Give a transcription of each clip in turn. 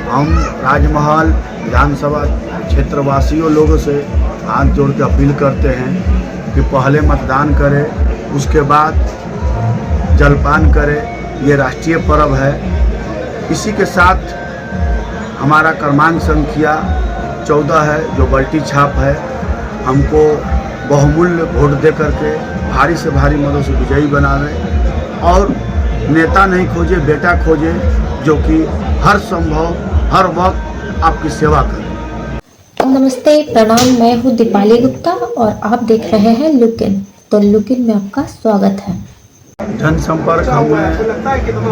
हम राजमहल विधानसभा क्षेत्रवासियों लोगों से हाथ जोड़ के अपील करते हैं कि पहले मतदान करें, उसके बाद जलपान करें। ये राष्ट्रीय पर्व है। इसी के साथ हमारा क्रमांक संख्या 14 है, जो बल्टी छाप है। हमको बहुमूल्य वोट दे करके भारी से भारी मतों से विजयी बनावे और नेता नहीं खोजे, बेटा खोजे, जो कि हर संभव हर वक्त आपकी सेवा करे। नमस्ते, प्रणाम। मैं हूँ दीपाली गुप्ता और आप देख रहे हैं लुक इन। तो लुक इन में आपका स्वागत है। जनसंपर्क हमने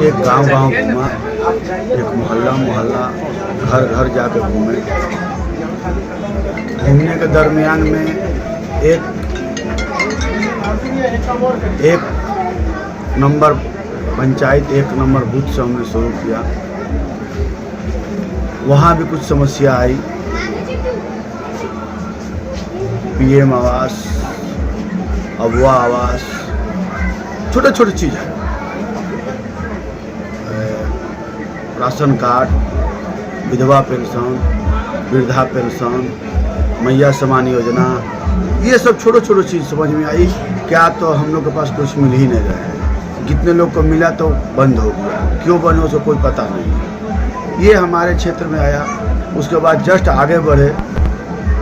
एक गांव-गांव घूमा, एक मोहल्ला घर घर जाकर घूमे। घूमने के दरमियान में एक नंबर पंचायत, एक नंबर बूथ से हमने शुरू किया। वहाँ भी कुछ समस्या आई। पीएम आवास, अगवा आवास, छोटे छोटे चीज़ है, राशन कार्ड, विधवा पेंशन, वृद्धा पेंशन, मैया समान योजना, ये सब छोटे छोटे चीज़ समझ में आई। क्या तो हम लोग के पास कुछ मिल ही नहीं रहा है। जितने लोग को मिला तो बंद हो गया, क्यों बंद हो सो कोई पता नहीं। ये हमारे क्षेत्र में आया। उसके बाद जस्ट आगे बढ़े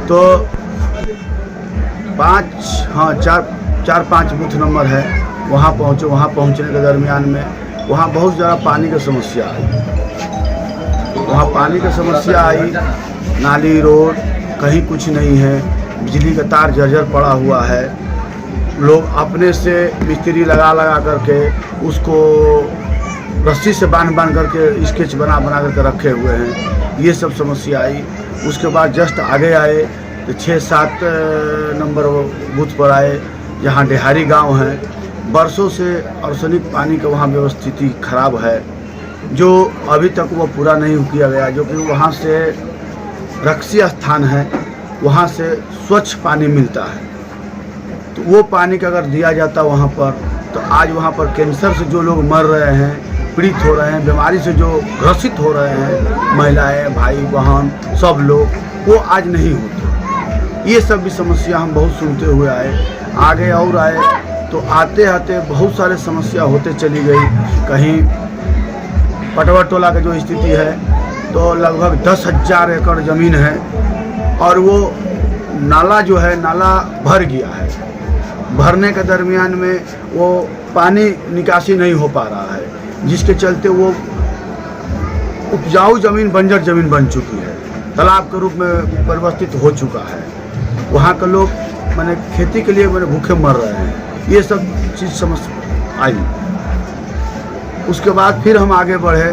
तो 4-5 बूथ नंबर है, वहाँ पहुँचे। वहाँ पहुँचने के दरमियान में वहाँ बहुत ज़्यादा पानी की समस्या आई। वहाँ पानी की समस्या आई, नाली रोड कहीं कुछ नहीं है, बिजली का तार जर्जर पड़ा हुआ है। लोग अपने से मिस्त्री लगा करके उसको रस्सी से बांध करके स्केच बना करके रखे हुए हैं। ये सब समस्या आई। उसके बाद जस्ट आगे आए तो 6-7 नंबर बूथ पर आए, जहाँ डेहारी गांव है। बरसों से आर्सेनिक पानी का वहाँ व्यवस्थिति खराब है, जो अभी तक वो पूरा नहीं किया गया। जो कि वहाँ से रक्षी स्थान है, वहाँ से स्वच्छ पानी मिलता है। तो वो पानी का अगर दिया जाता वहाँ पर, तो आज वहाँ पर कैंसर से जो लोग मर रहे हैं, पीड़ित हो रहे हैं, बीमारी से जो ग्रसित हो रहे हैं, महिलाएं, भाई बहन सब लोग, वो आज नहीं होते। ये सब भी समस्या हम बहुत सुनते हुए आए। आगे और आए तो आते आते बहुत सारे समस्या होते चली गई। कहीं पटवा टोला का जो स्थिति है, तो लगभग 10,000 एकड़ ज़मीन है और वो नाला जो है, नाला भर गया है। भरने के दरमियान में वो पानी निकासी नहीं हो पा रहा है, जिसके चलते वो उपजाऊ ज़मीन बंजर ज़मीन बन चुकी है, तालाब के रूप में परिवर्तित हो चुका है। वहाँ के लोग माने खेती के लिए भूखे मर रहे हैं। ये सब चीज़ समस्या आई। उसके बाद फिर हम आगे बढ़े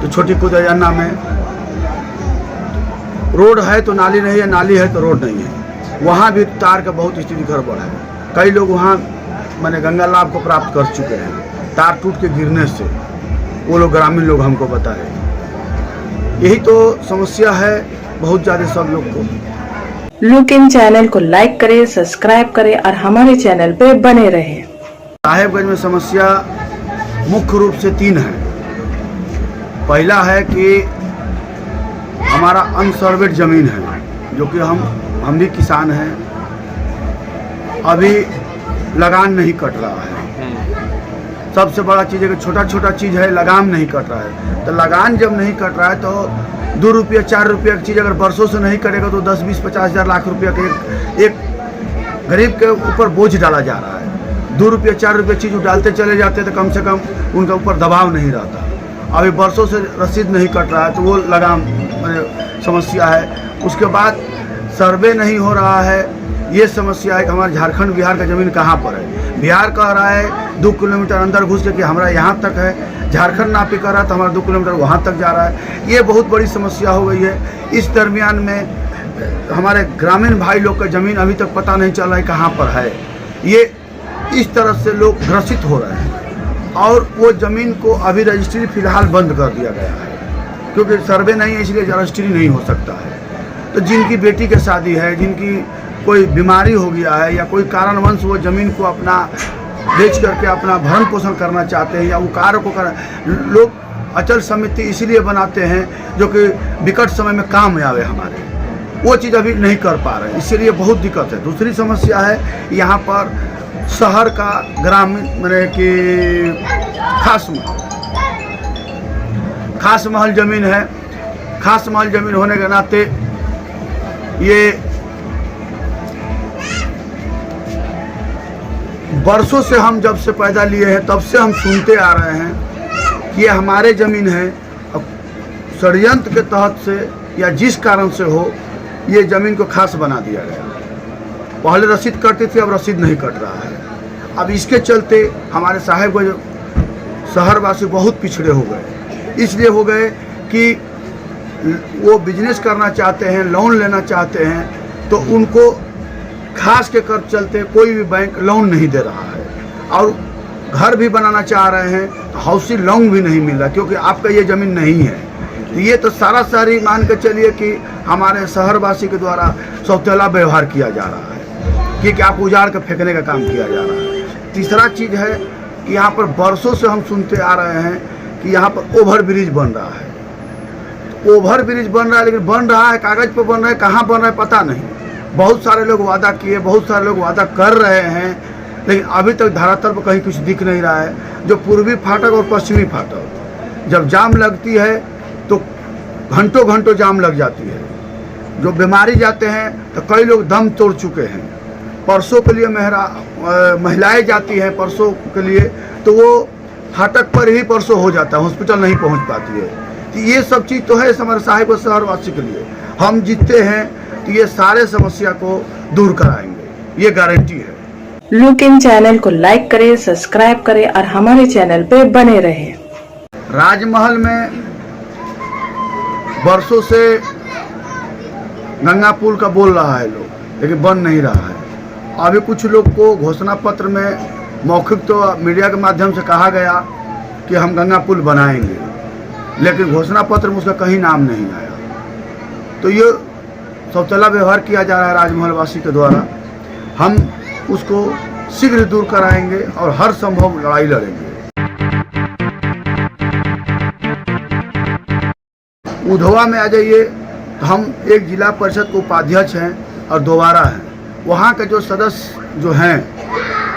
तो छोटी कुदैयाना में रोड है तो नाली नहीं है, नाली है तो रोड नहीं है। वहाँ भी तार का बहुत स्थिति गड़बड़ है। कई लोग वहाँ माने गंगा लाभ को प्राप्त कर चुके हैं, तार टूट के गिरने से। वो लोग ग्रामीण लोग हमको बताए। यही तो समस्या है बहुत ज़्यादा सब लोग को। लुक इन चैनल को लाइक करें, सब्सक्राइब करें और हमारे चैनल पे बने रहें। साहेबगंज में समस्या मुख्य रूप से 3 है। पहला है कि हमारा अनसर्वेड ज़मीन है, जो कि हम भी किसान हैं, अभी लगान नहीं कट रहा है। सबसे बड़ा चीज़ है कि छोटा चीज़ है, लगान नहीं कट रहा है। तो लगान जब नहीं कट रहा है तो 2 रुपया 4 रुपया की चीज़ अगर बरसों से नहीं करेगा तो 10, 20, 50 हज़ार लाख रुपया के एक गरीब के ऊपर बोझ डाला जा रहा है। 2 रुपया 4 रुपया चीज़ डालते चले जाते तो कम से कम उनके ऊपर दबाव नहीं रहता। अभी बरसों से रसीद नहीं कट रहा है तो वो लगान समस्या है। उसके बाद सर्वे नहीं हो रहा है। ये समस्या है कि हमारे झारखंड बिहार का ज़मीन कहाँ पर है। बिहार कह रहा है 2 किलोमीटर अंदर घुस के कि हमारा यहाँ तक है, झारखंड नापी कर रहा है तो हमारा 2 किलोमीटर वहाँ तक जा रहा है। ये बहुत बड़ी समस्या हो गई है। इस दरमियान में हमारे ग्रामीण भाई लोग का ज़मीन अभी तक पता नहीं चल रहा है कहाँ पर है। ये इस तरह से लोग ग्रसित हो रहे हैं और वो ज़मीन को अभी रजिस्ट्री फ़िलहाल बंद कर दिया गया है, क्योंकि सर्वे नहीं है, इसलिए रजिस्ट्री नहीं हो सकता है। तो जिनकी बेटी की शादी है, जिनकी कोई बीमारी हो गया है या कोई कारणवश वो ज़मीन को अपना बेच करके अपना भरण पोषण करना चाहते हैं या वो कार्य को कर लोग अचल समिति इसलिए बनाते हैं जो कि विकट समय में काम आवे हमारे, वो चीज़ अभी नहीं कर पा रहे हैं, इसीलिए बहुत दिक्कत है। दूसरी समस्या है यहाँ पर शहर का ग्रामीण मैंने कि खास महल ज़मीन है। खास महल ज़मीन होने के नाते ये बरसों से हम जब से पैदा लिए हैं तब से हम सुनते आ रहे हैं कि ये हमारे ज़मीन है। अब षड्यंत्र के तहत से या जिस कारण से हो ये ज़मीन को खास बना दिया गया। पहले रसीद कटती थी, अब रसीद नहीं कट रहा है। अब इसके चलते हमारे साहेबगंज शहरवासी बहुत पिछड़े हो गए। इसलिए हो गए कि वो बिजनेस करना चाहते हैं, लोन लेना चाहते हैं, तो उनको खास के कर चलते कोई भी बैंक लोन नहीं दे रहा है। और घर भी बनाना चाह रहे हैं तो हाउसिंग लोन भी नहीं मिल रहा, क्योंकि आपका ये ज़मीन नहीं है। तो ये तो सारी मान के चलिए कि हमारे शहरवासी के द्वारा सौतेला व्यवहार किया जा रहा है कि आप उजाड़ कर फेंकने का काम किया जा रहा है। तीसरा चीज़ है कि यहाँ पर बरसों से हम सुनते आ रहे हैं कि यहाँ पर ओवर ब्रिज बन रहा है। तो ओवर ब्रिज बन रहा है, लेकिन बन रहा है कागज़ पर बन रहा है, कहाँ बन रहा है पता नहीं। बहुत सारे लोग वादा किए, बहुत सारे लोग वादा कर रहे हैं, लेकिन अभी तक धरातल पर कहीं कुछ दिख नहीं रहा है। जो पूर्वी फाटक और पश्चिमी फाटक जब जाम लगती है तो घंटों जाम लग जाती है। जो बीमारी जाते हैं तो कई लोग दम तोड़ चुके हैं। परसों के लिए महिलाएं जाती हैं परसों के लिए, तो वो फाटक पर ही परसों हो जाता है, हॉस्पिटल नहीं पहुंच पाती है। तो ये सब चीज़ तो है हमारे साहिब शहरवासी के लिए। हम जीतते हैं तो ये सारे समस्या को दूर कराएंगे, ये गारंटी है। लुक इन चैनल को लाइक करें, सब्सक्राइब करें और हमारे चैनल पे बने रहें। राजमहल में बरसों से गंगा पुल का बोल रहा है लोग, लेकिन बन नहीं रहा है। अभी कुछ लोग को घोषणा पत्र में मौखिक तो मीडिया के माध्यम से कहा गया कि हम गंगा पुल बनाएंगे, लेकिन घोषणा पत्र में उसका कहीं नाम नहीं आया। तो ये सौतेला व्यवहार किया जा रहा है राजमहल वासी के द्वारा। हम उसको शीघ्र दूर कराएंगे और हर संभव लड़ाई लड़ेंगे। उधवा में आ जाइए तो हम एक जिला परिषद के उपाध्यक्ष हैं और दोबारा हैं। वहाँ के जो सदस्य जो हैं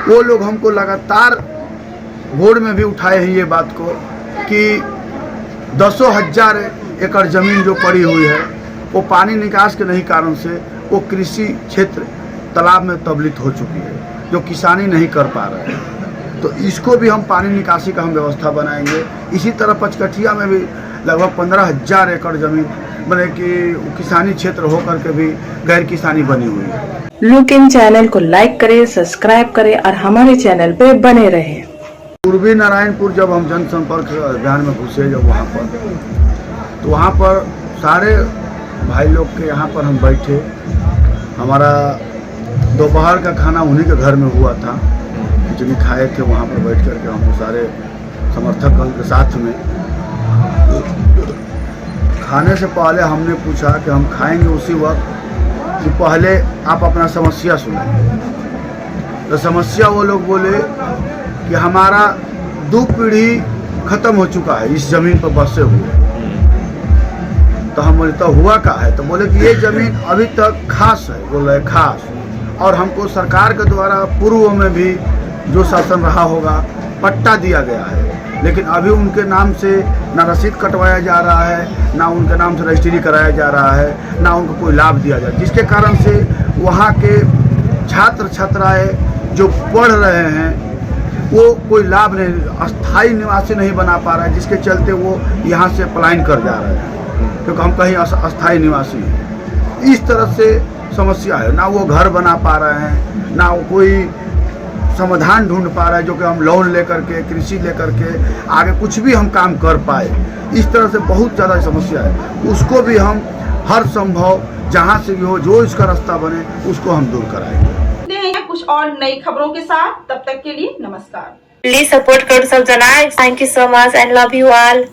वो लोग हमको लगातार बोर्ड में भी उठाए हैं ये बात को कि 10,000 एकड़ ज़मीन जो पड़ी हुई है वो पानी निकास के नहीं कारण से वो कृषि क्षेत्र तालाब में तबलीत हो चुकी है, जो किसानी नहीं कर पा रहे हैं। तो इसको भी हम पानी निकासी का हम व्यवस्था बनाएंगे। इसी तरह पचकठिया में भी लगभग 15,000 एकड़ ज़मीन बने कि किसानी क्षेत्र होकर के भी गैर किसानी बनी हुई है। लुक इन चैनल को लाइक करें, सब्सक्राइब करें और हमारे चैनल पे बने रहें। पूर्वी नारायणपुर जब हम जनसंपर्क अभियान में घुसे जब वहाँ पर, तो वहाँ पर सारे भाई लोग के यहाँ पर हम बैठे। हमारा दोपहर का खाना उन्हीं के घर में हुआ था, खिचड़ी खाए थे वहाँ पर बैठ कर के हम सारे समर्थक के साथ में। खाने से पहले हमने पूछा कि हम खाएंगे उसी वक्त कि पहले आप अपना समस्या सुनाइए। तो समस्या वो लोग बोले कि हमारा 2 पीढ़ी ख़त्म हो चुका है इस ज़मीन पर बसे हुए। तो हम बोले तो हुआ क्या है? तो बोले कि ये ज़मीन अभी तक खास है, बोल रहे खास। और हमको सरकार के द्वारा पूर्व में भी जो शासन रहा होगा पट्टा दिया गया है, लेकिन अभी उनके नाम से ना रसीद कटवाया जा रहा है, ना उनके नाम से रजिस्ट्री कराया जा रहा है, ना उनको कोई लाभ दिया जाए, जिसके कारण से वहाँ के छात्र छात्राएँ जो पढ़ रहे हैं वो कोई लाभ नहीं, अस्थाई निवासी नहीं बना पा रहा है, जिसके चलते वो यहाँ से पलायन कर जा रहे हैं क्योंकि हम कहीं अस्थाई निवासी हैं। इस तरह से समस्या है, ना वो घर बना पा रहे हैं, ना वो कोई समाधान ढूंढ पा रहा है जो कि हम लोन लेकर के कृषि लेकर के आगे कुछ भी हम काम कर पाए। इस तरह से बहुत ज़्यादा समस्या है, उसको भी हम हर संभव जहाँ से भी हो जो इसका रास्ता बने उसको हम दूर कराएंगे। कुछ और नई खबरों के साथ, तब तक के लिए नमस्कार। Please support Kurd Subjanai. Thank you so much and love you all.